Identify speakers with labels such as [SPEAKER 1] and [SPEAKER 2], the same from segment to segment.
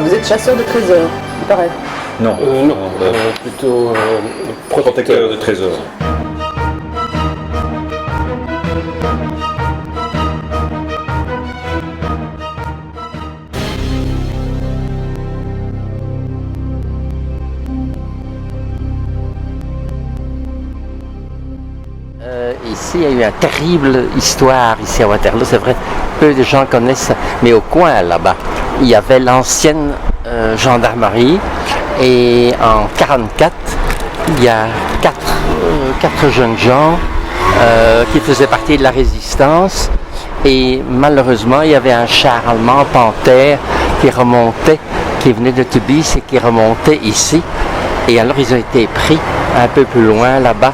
[SPEAKER 1] Vous êtes chasseur de trésors, il paraît.
[SPEAKER 2] Non,
[SPEAKER 3] plutôt
[SPEAKER 2] protecteur de trésors.
[SPEAKER 4] Ici, il y a eu une terrible histoire ici à Waterloo, c'est vrai, peu de gens connaissent, mais au coin là-bas, il y avait l'ancienne gendarmerie et en 1944, il y a quatre jeunes gens qui faisaient partie de la résistance et malheureusement, il y avait un char allemand Panthère qui remontait, qui venait de Tubize et qui remontait ici et alors ils ont été pris un peu plus loin là-bas.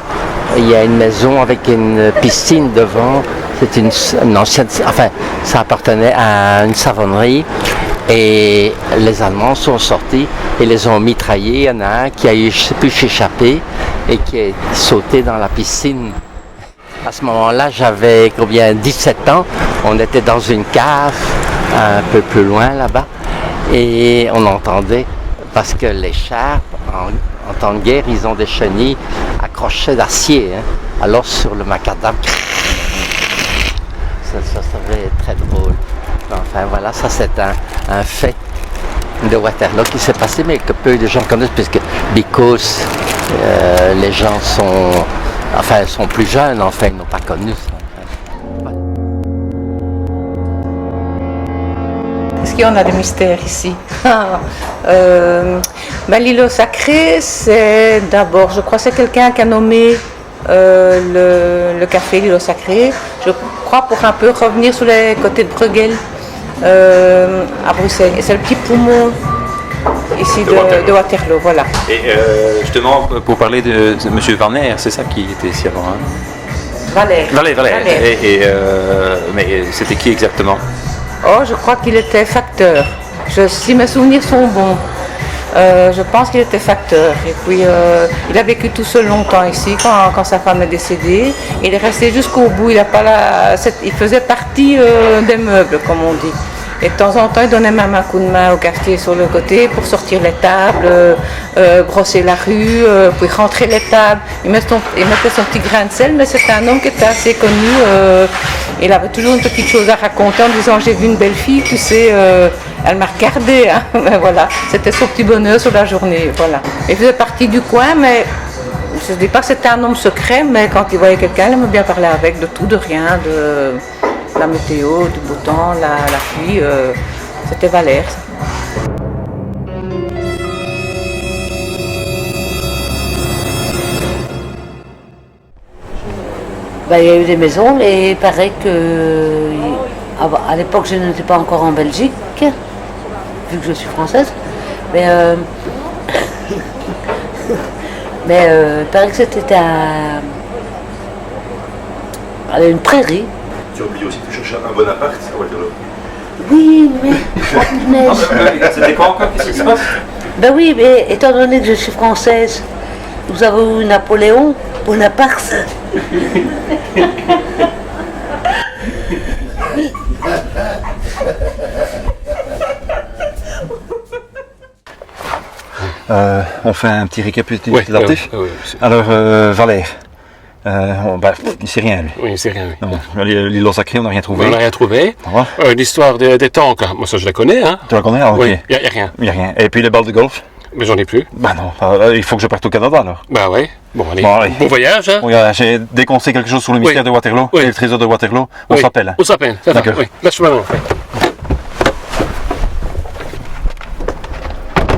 [SPEAKER 4] Il y a une maison avec une piscine devant, c'est une ancienne, enfin ça appartenait à une savonnerie et les Allemands sont sortis et les ont mitraillés. Il y en a un qui a pu s'échapper et qui est sauté dans la piscine. À ce moment-là, j'avais 17 ans, on était dans une cave un peu plus loin là-bas et on entendait, parce que les chars en temps de guerre, ils ont des chenilles accrochées d'acier. Hein. Alors sur le macadam, ça serait très drôle. Enfin voilà, ça c'est un fait de Waterloo qui s'est passé, mais que peu de gens connaissent, puisque because les gens sont plus jeunes, enfin, ils n'ont pas connu ça.
[SPEAKER 1] Est-ce qu'il y en a des mystères ici? L'îlot sacré, c'est d'abord, je crois, c'est quelqu'un qui a nommé le café l'îlot sacré. Je crois pour un peu revenir sur les côtés de Bruegel à Bruxelles. Et c'est le petit poumon ici de Waterloo, voilà.
[SPEAKER 2] Et justement, pour parler de M. Warner, c'est ça qui était ici avant, hein? Valère. Mais c'était qui exactement?
[SPEAKER 1] Oh, je crois qu'il était facteur. Si mes souvenirs sont bons, je pense qu'il était facteur. Et puis, il a vécu tout seul longtemps ici, quand sa femme est décédée. Il est resté jusqu'au bout. Il faisait partie des meubles, comme on dit. Et de temps en temps, il donnait même un coup de main au quartier sur le côté pour sortir les tables, brosser la rue, puis rentrer les tables. Il mettait son petit grain de sel, mais c'était un homme qui était assez connu. Il avait toujours une petite chose à raconter en disant « J'ai vu une belle fille, tu sais, elle m'a regardé. Hein. » Voilà, c'était son petit bonheur sur la journée. Voilà. Il faisait partie du coin, mais je ne dis pas que c'était un homme secret, mais quand il voyait quelqu'un, il aimait bien parler avec, de tout, de rien, de la météo, du beau temps, la pluie, c'était Valère.
[SPEAKER 5] Il y a eu des maisons et il paraît que à l'époque je n'étais pas encore en Belgique, vu que je suis française, mais il paraît que c'était à une prairie.
[SPEAKER 6] Tu as oublié aussi que tu cherchais un bon appart à Waterloo.
[SPEAKER 5] Oui, mais
[SPEAKER 2] C'était quoi encore? Qu'est-ce qui se passe?
[SPEAKER 5] Ben oui, mais étant donné que je suis française, nous avons eu Napoléon, Bonaparte.
[SPEAKER 2] On fait un petit récapitulatif.
[SPEAKER 3] Oui.
[SPEAKER 2] Alors, Valère. Il sait rien, lui.
[SPEAKER 3] Oui, c'est rien. Oui.
[SPEAKER 2] Non, l'îlot sacré, on n'a rien trouvé.
[SPEAKER 3] On n'a rien trouvé. L'histoire des tanks, moi ça je la connais. Hein.
[SPEAKER 2] Tu la connais? Ah, ok.
[SPEAKER 3] Oui, il n'y a rien.
[SPEAKER 2] Il n'y a rien. Et puis les balles de golf?
[SPEAKER 3] Mais j'en ai plus.
[SPEAKER 2] Bah non, il faut que je parte au Canada alors.
[SPEAKER 3] Bah ouais. Bon, allez.
[SPEAKER 2] Bon
[SPEAKER 3] voyage. Hein.
[SPEAKER 2] Dès qu'on sait quelque chose sur le mystère de Waterloo, et le trésor de Waterloo, on s'appelle.
[SPEAKER 3] On s'appelle.
[SPEAKER 2] D'accord.
[SPEAKER 3] Oui. Lâche-moi.